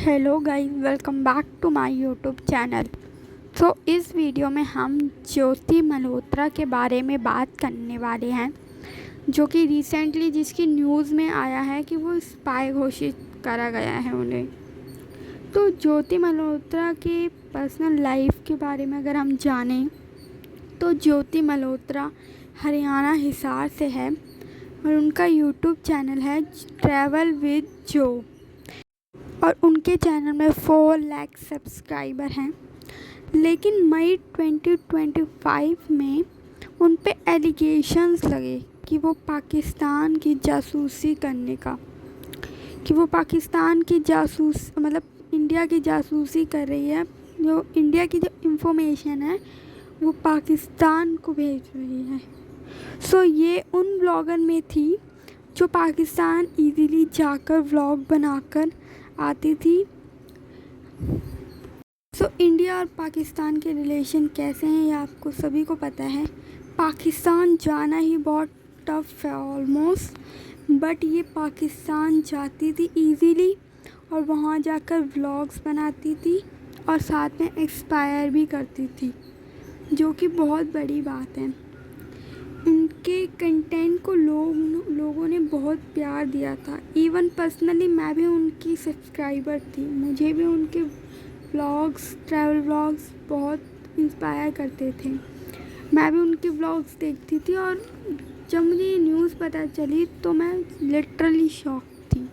Hello guys, welcome back to my YouTube channel. इस video में हम ज्योति मल्होत्रा के बारे में बात करने वाले हैं, जो कि रिसेंटली जिसकी न्यूज़ में आया है कि वो स्पाई घोषित करा गया है उन्हें। तो ज्योति मल्होत्रा के पर्सनल लाइफ के बारे में अगर हम जानें तो ज्योति मल्होत्रा हरियाणा हिसार से है और उनका यूट्यूब चैनल है ट्रैवल विद जो, और उनके चैनल में 4 लाख सब्सक्राइबर हैं। लेकिन मई 2025 में उन पे एलिगेशंस लगे कि वो पाकिस्तान की जासूसी करने का, कि वो पाकिस्तान की जासूस मतलब इंडिया की जासूसी कर रही है। जो इंडिया की जो इंफॉर्मेशन है वो पाकिस्तान को भेज रही है। ये उन ब्लॉगर में थी जो पाकिस्तान इजीली जाकर व्लॉग बनाकर आती थी। इंडिया और पाकिस्तान के रिलेशन कैसे हैं ये आपको सभी को पता है। पाकिस्तान जाना ही बहुत टफ है ऑलमोस्ट, बट ये पाकिस्तान जाती थी इजीली और वहाँ जाकर व्लॉग्स बनाती थी और साथ में एक्सपायर भी करती थी, जो कि बहुत बड़ी बात है। उनके कंटेंट को लोगों ने बहुत प्यार दिया था। इवन पर्सनली मैं भी उनकी सब्सक्राइबर थी। मुझे भी उनके व्लॉग्स, ट्रैवल व्लॉग्स बहुत इंस्पायर करते थे। मैं भी उनके व्लॉग्स देखती थी और जब मुझे ये न्यूज़ पता चली तो मैं लिटरली शॉक थी।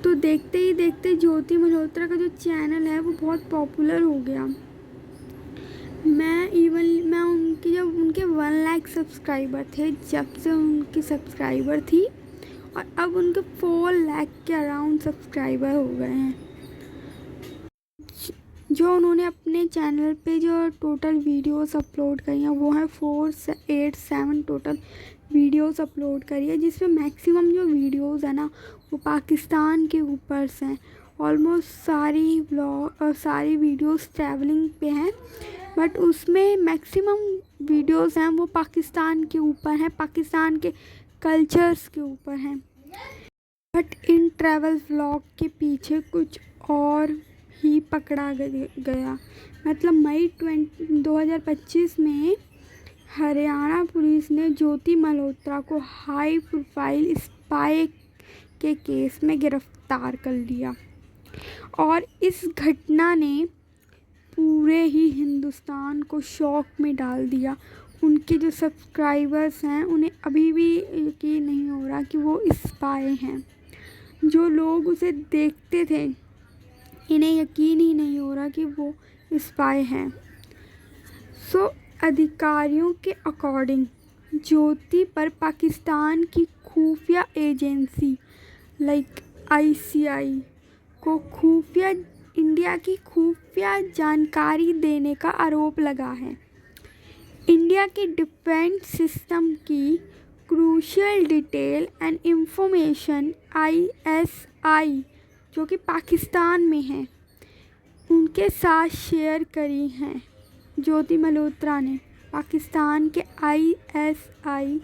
तो देखते ही देखते ज्योति मल्होत्रा का जो चैनल है वो बहुत पॉपुलर हो गया। मैं उनकी जब उनके 1 लाख सब्सक्राइबर थे, जब से उनकी सब्सक्राइबर थी, और अब उनके 4 लाख के अराउंड सब्सक्राइबर हो गए हैं। जो उन्होंने अपने चैनल पे जो टोटल वीडियोस अपलोड करी हैं वो है 487 टोटल वीडियोस अपलोड करी है, जिसमें मैक्सिमम जो वीडियोस है ना वो पाकिस्तान के ऊपर से हैं। ऑलमोस्ट सारी व्लॉग और सारी वीडियोस ट्रैवलिंग पे हैं, बट उसमें मैक्सिमम वीडियोस हैं वो पाकिस्तान के ऊपर हैं, पाकिस्तान के कल्चर्स के ऊपर हैं। बट इन ट्रैवल व्लॉग के पीछे कुछ और ही पकड़ा गया। मतलब मई 2025 में हरियाणा पुलिस ने ज्योति मल्होत्रा को हाई प्रोफाइल स्पाई के केस में गिरफ्तार कर लिया, और इस घटना ने पूरे ही हिंदुस्तान को शॉक में डाल दिया। उनके जो सब्सक्राइबर्स हैं उन्हें अभी भी यकीन नहीं हो रहा कि वो स्पाई हैं। जो लोग उसे देखते थे इन्हें यकीन ही नहीं हो रहा कि वो स्पाई हैं। अधिकारियों के अकॉर्डिंग ज्योति पर पाकिस्तान की खुफिया एजेंसी लाइक ICI को इंडिया की खुफिया जानकारी देने का आरोप लगा है। इंडिया के डिफेंस सिस्टम की crucial detail and information ISI, जो कि पाकिस्तान में है, उनके साथ शेयर करी हैं। ज्योति मल्होत्रा ने पाकिस्तान के ISI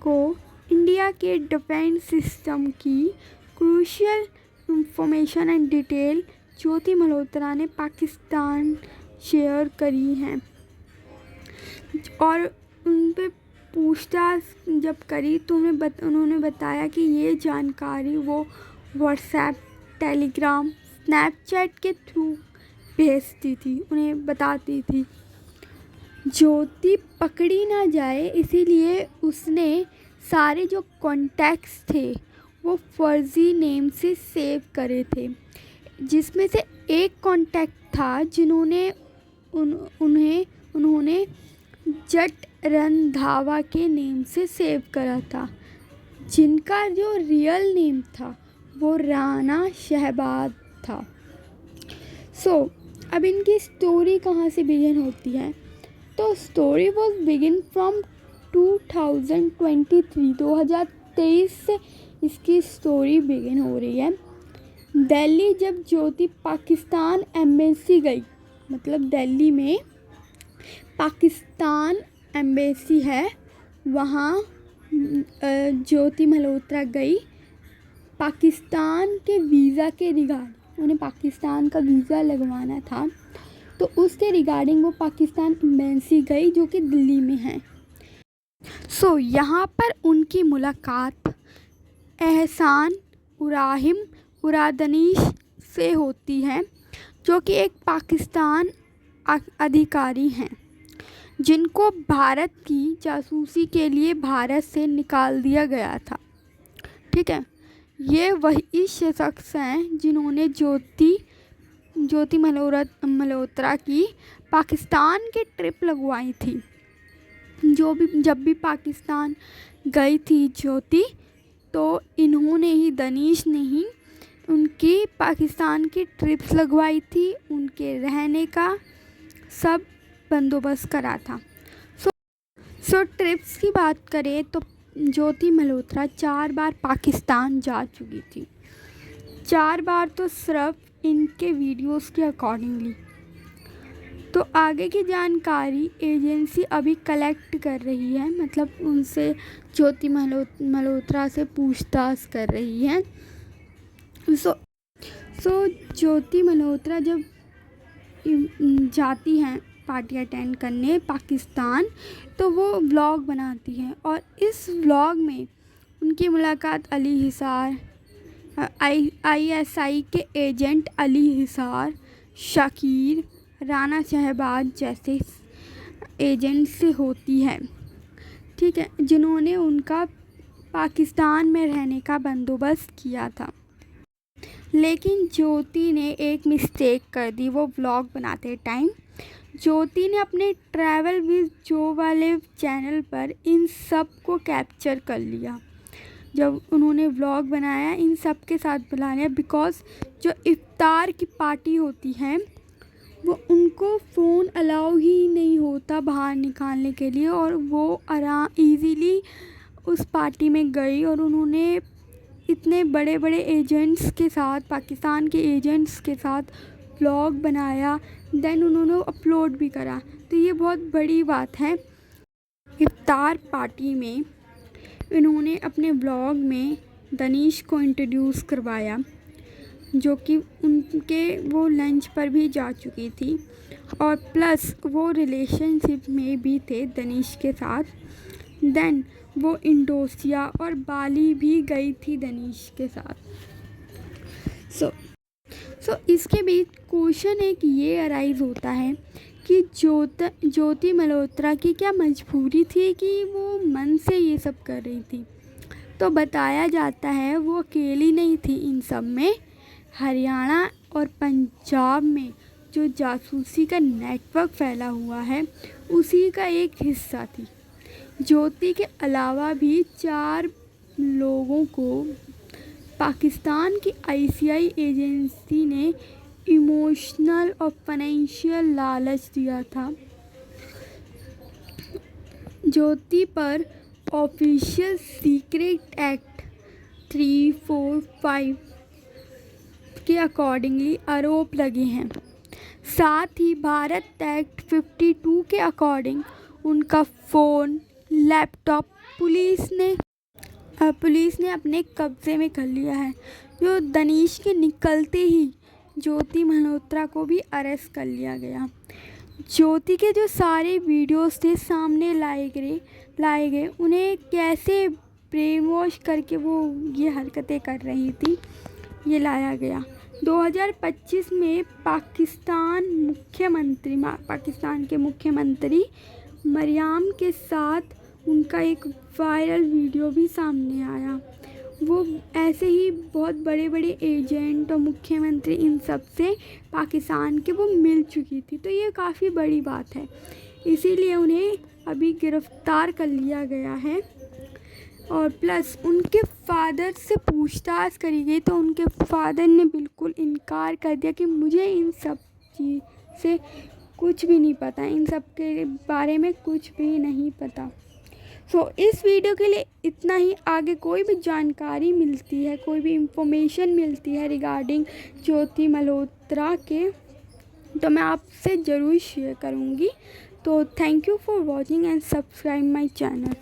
को इंडिया के डिफेंस सिस्टम की क्रूशियल इंफॉर्मेशन एंड डिटेल ज्योति मल्होत्रा ने पाकिस्तान शेयर करी हैं, और उन पे पूछताछ जब करी तो उन्होंने बताया कि ये जानकारी वो व्हाट्सएप, टेलीग्राम, स्नैपचैट के थ्रू भेजती थी, उन्हें बताती थी। ज्योति पकड़ी ना जाए इसीलिए उसने सारे जो कॉन्टैक्ट्स थे वो फर्जी नेम से सेव करे थे, जिसमें से एक कॉन्टैक्ट था जिन्होंने उन्होंने जट रंधावा के नेम से सेव करा था, जिनका जो रियल नेम था वो राणा शहबाज था। अब इनकी स्टोरी कहाँ से बिगिन होती है? तो स्टोरी वॉज बिगिन फ्रॉम 2023 से इसकी स्टोरी बिगिन हो रही है। दिल्ली जब ज्योति पाकिस्तान एम्बेसी गई, मतलब दिल्ली में पाकिस्तान एम्बेसी है, वहाँ ज्योति मल्होत्रा गई पाकिस्तान के वीज़ा के रिगार्डिंग। उन्हें पाकिस्तान का वीज़ा लगवाना था, तो उसके रिगार्डिंग वो पाकिस्तान एम्बेसी गई जो कि दिल्ली में है। यहाँ पर उनकी मुलाकात एहसान उराहिम उरादनीश से होती है, जो कि एक पाकिस्तान अधिकारी हैं जिनको भारत की जासूसी के लिए भारत से निकाल दिया गया था। ठीक है, ये वही शख्स हैं जिन्होंने ज्योति मल्होत्रा की पाकिस्तान की ट्रिप लगवाई थी। जब भी पाकिस्तान गई थी ज्योति, तो इन्होंने ही, दनीश ने ही उनकी पाकिस्तान की ट्रिप्स लगवाई थी, उनके रहने का सब बंदोबस्त करा था। ट्रिप्स की बात करें तो ज्योति मल्होत्रा 4 बार पाकिस्तान जा चुकी थी। 4 बार तो सिर्फ इनके वीडियोस के अकॉर्डिंगली। तो आगे की जानकारी एजेंसी अभी कलेक्ट कर रही है, मतलब उनसे ज्योति मल्होत्रा से पूछताछ कर रही है। ज्योति मल्होत्रा जब जाती हैं पार्टी अटेंड करने पाकिस्तान, तो वो व्लॉग बनाती हैं, और इस व्लॉग में उनकी मुलाकात अली हिसार, ISI के एजेंट अली हिसार, शकीर, राना शहबाज जैसे एजेंट से होती है। ठीक है, जिन्होंने उनका पाकिस्तान में रहने का बंदोबस्त किया था। लेकिन ज्योति ने एक मिस्टेक कर दी वो व्लॉग बनाते टाइम। ज्योति ने अपने ट्रैवल विद जो वाले चैनल पर इन सब को कैप्चर कर लिया। जब उन्होंने व्लॉग बनाया, इन सब के साथ बुला लिया, बिकॉज़ जो इफ्तार की पार्टी होती है वो उनको फ़ोन अलाउ ही नहीं होता बाहर निकालने के लिए, और वो ईज़िली उस पार्टी में गई, और उन्होंने इतने बड़े बड़े एजेंट्स के साथ, पाकिस्तान के एजेंट्स के साथ व्लॉग बनाया, देन उन्होंने अपलोड भी करा। तो ये बहुत बड़ी बात है। इफ्तार पार्टी में इन्होंने अपने व्लॉग में दनीश को इंट्रोड्यूस करवाया, जो कि उनके वो लंच पर भी जा चुकी थी, और प्लस वो रिलेशनशिप में भी थे दनीश के साथ। देन वो इंडोनेशिया और बाली भी गई थी दनीश के साथ। इसके बीच क्वेश्चन एक ये अराइज होता है कि ज्योति मल्होत्रा की क्या मजबूरी थी कि वो मन से ये सब कर रही थी। तो बताया जाता है वो अकेली नहीं थी इन सब में। हरियाणा और पंजाब में जो जासूसी का नेटवर्क फैला हुआ है उसी का एक हिस्सा थी। ज्योति के अलावा भी 4 लोगों को पाकिस्तान की ICI एजेंसी ने इमोशनल और फाइनेंशियल लालच दिया था। ज्योति पर ऑफिशियल सीक्रेट एक्ट 345 के अकॉर्डिंगली आरोप लगे हैं। साथ ही भारत एक्ट 52 के अकॉर्डिंग उनका फ़ोन, लैपटॉप पुलिस ने अपने कब्ज़े में कर लिया है। जो दनीश के निकलते ही ज्योति मल्होत्रा को भी अरेस्ट कर लिया गया। ज्योति के जो सारे वीडियोस थे सामने लाए गए, उन्हें कैसे ब्रेन वॉश करके वो ये हरकतें कर रही थी, ये लाया गया। 2025 में पाकिस्तान के मुख्यमंत्री मरियम के साथ उनका एक वायरल वीडियो भी सामने आया। वो ऐसे ही बहुत बड़े बड़े एजेंट और मुख्यमंत्री इन सब से पाकिस्तान के वो मिल चुकी थी। तो ये काफ़ी बड़ी बात है, इसीलिए उन्हें अभी गिरफ़्तार कर लिया गया है। और प्लस उनके फादर से पूछताछ करी गई तो उनके फादर ने बिल्कुल इनकार कर दिया कि मुझे इन सब चीज़ से कुछ भी नहीं पता, इन सब के बारे में कुछ भी नहीं पता। इस वीडियो के लिए इतना ही। आगे कोई भी जानकारी मिलती है, कोई भी इंफॉर्मेशन मिलती है रिगार्डिंग ज्योति मल्होत्रा के, तो मैं आपसे ज़रूर शेयर करूँगी। तो thank you for watching and subscribe my channel.